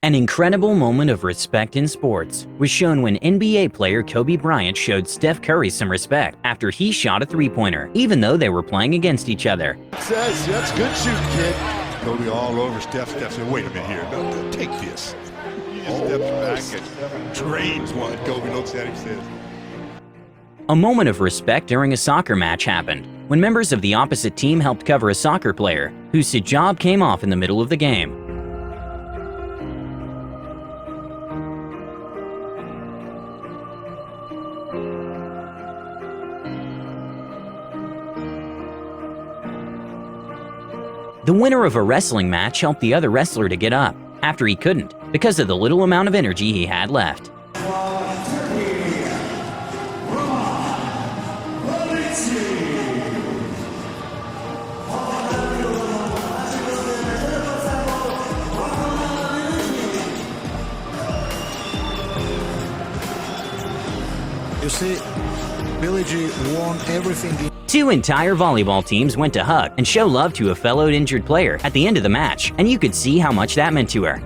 An incredible moment of respect in sports was shown when NBA player Kobe Bryant showed Steph Curry some respect after he shot a three-pointer, even though they were playing against each other. Says, that's good shooting, kid. Kobe all over Steph. Steph said, wait a minute here. No, take this. He just steps back and drains one. Kobe looks at him and says. A moment of respect during a soccer match happened when members of the opposite team helped cover a soccer player whose hijab came off in the middle of the game. The winner of a wrestling match helped the other wrestler to get up after he couldn't because of the little amount of energy he had left. You see, Billie G won everything. Two entire volleyball teams went to hug and show love to a fellow injured player at the end of the match, and you could see how much that meant to her.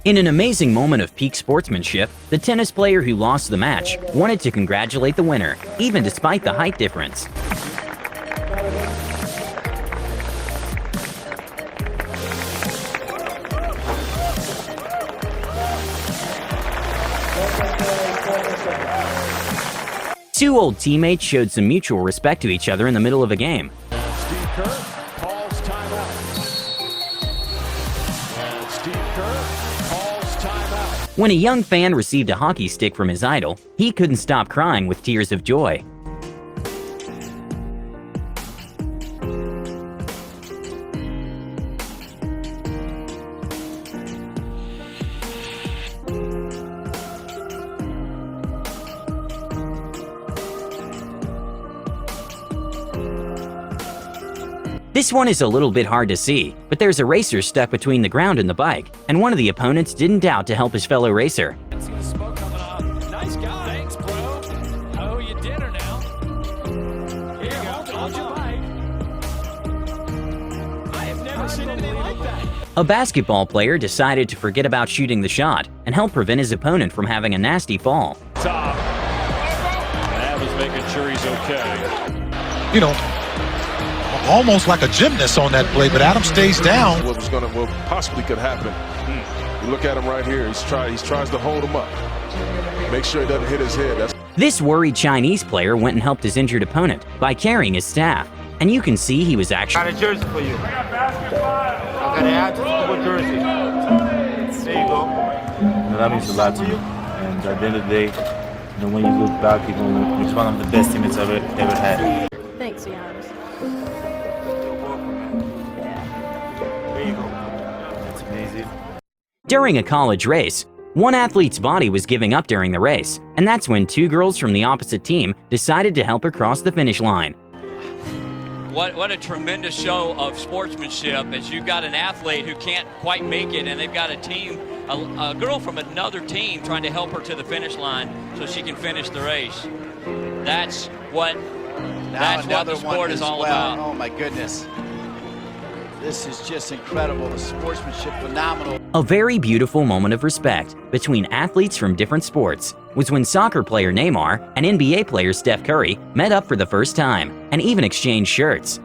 In an amazing moment of peak sportsmanship, the tennis player who lost the match wanted to congratulate the winner, even despite the height difference. Two old teammates showed some mutual respect to each other in the middle of a game. Steve Kerr calls timeout. Steve Kerr calls timeout. When a young fan received a hockey stick from his idol, he couldn't stop crying with tears of joy. This one is a little bit hard to see, but there's a racer stuck between the ground and the bike, and one of the opponents didn't doubt to help his fellow racer. Nice guy. Thanks, bro. Oh, you dinner now. Here you go. Hold your bike. I have never seen anything like that. A basketball player decided to forget about shooting the shot and help prevent his opponent from having a nasty fall. Top. That was making sure he's okay. You know, almost like a gymnast on that play, but Adam stays down. What possibly could happen. You look at him right here. He tries to hold him up. Make sure he doesn't hit his head. This worried Chinese player went and helped his injured opponent by carrying his staff, and you can see he was actually. Got a jersey for you. I got basketball. I got an actual jersey. There you go. That means a lot to me. And at the end of the day, when you look back, it's one of the best teammates I've ever had. Thanks, Giannis. During a college race, one athlete's body was giving up during the race, and that's when two girls from the opposite team decided to help her cross the finish line. What a tremendous show of sportsmanship as you've got an athlete who can't quite make it, and they've got a team, a girl from another team trying to help her to the finish line so she can finish the race. That's what the sport is all about. Oh my goodness. This is just incredible. The sportsmanship, phenomenal. A very beautiful moment of respect between athletes from different sports was when soccer player Neymar and NBA player Steph Curry met up for the first time and even exchanged shirts.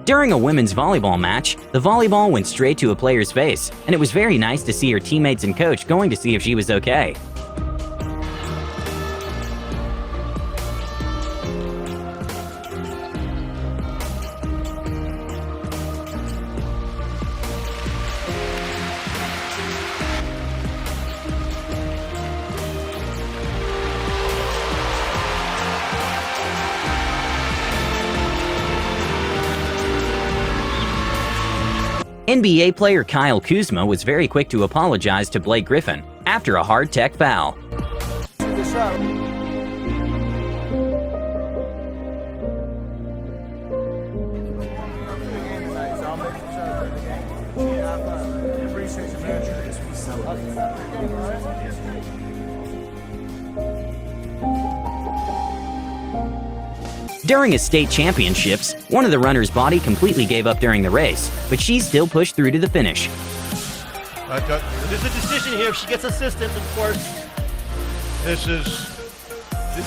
During a women's volleyball match, the volleyball went straight to a player's face, and it was very nice to see her teammates and coach going to see if she was okay. NBA player Kyle Kuzma was very quick to apologize to Blake Griffin after a hard tech foul. During a state championships, one of the runner's body completely gave up during the race, but she still pushed through to the finish. There's a decision here. If she gets assistance, of course. This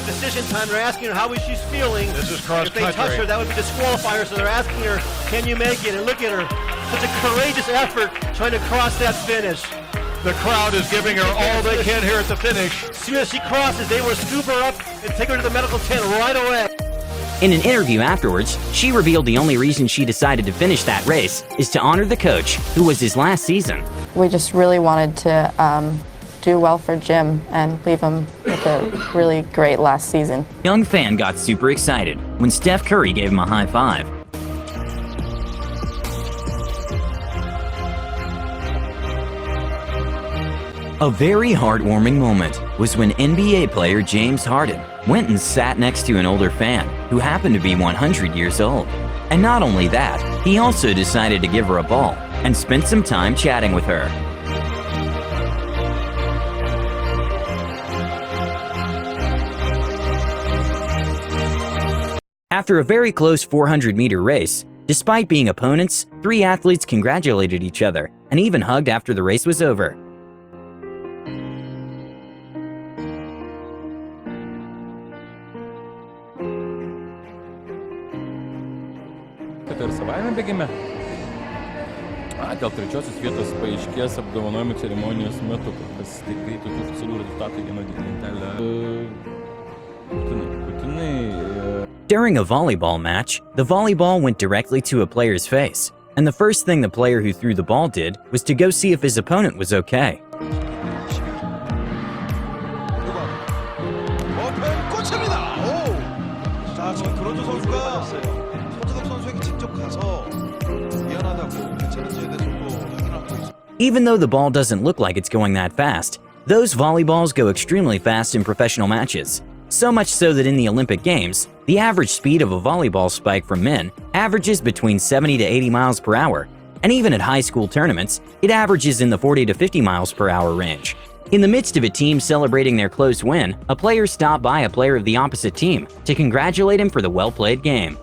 decision time. They're asking her how she's feeling. This is cross country. If they touch her, that would be disqualifier. So they're asking her, can you make it? And look at her. Such a courageous effort trying to cross that finish. The crowd is giving her all they can here at the finish. As soon as she crosses, they will scoop her up and take her to the medical tent right away. In an interview afterwards, she revealed the only reason she decided to finish that race is to honor the coach, who was his last season. We just really wanted to do well for Jim and leave him with a really great last season. Young fan got super excited when Steph Curry gave him a high five. A very heartwarming moment was when NBA player James Harden went and sat next to an older fan who happened to be 100 years old. And not only that, he also decided to give her a ball and spent some time chatting with her. After a very close 400-meter race, despite being opponents, 3 athletes congratulated each other and even hugged after the race was over. Ir savaime bėgime. Dėl 3-osios vietos paaiškės apdovanojimų ceremonijos metu, kas tikrai tokių oficialių rezultatų vieną lentelę. During a volleyball match, the volleyball went directly to a player's face, and the first thing the player who threw the ball did was to go see if his opponent was okay. Even though the ball doesn't look like it's going that fast, those volleyballs go extremely fast in professional matches. So much so that in the Olympic Games, the average speed of a volleyball spike from men averages between 70 to 80 miles per hour, and even at high school tournaments, it averages in the 40 to 50 miles per hour range. In the midst of a team celebrating their close win, a player stopped by a player of the opposite team to congratulate him for the well-played game.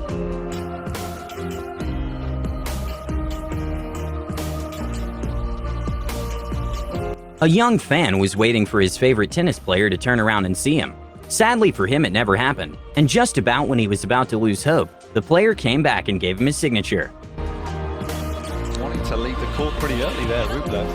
A young fan was waiting for his favorite tennis player to turn around and see him. Sadly for him, it never happened, and just about when he was about to lose hope, the player came back and gave him his signature. Wanting to leave the court pretty early there, Rublev.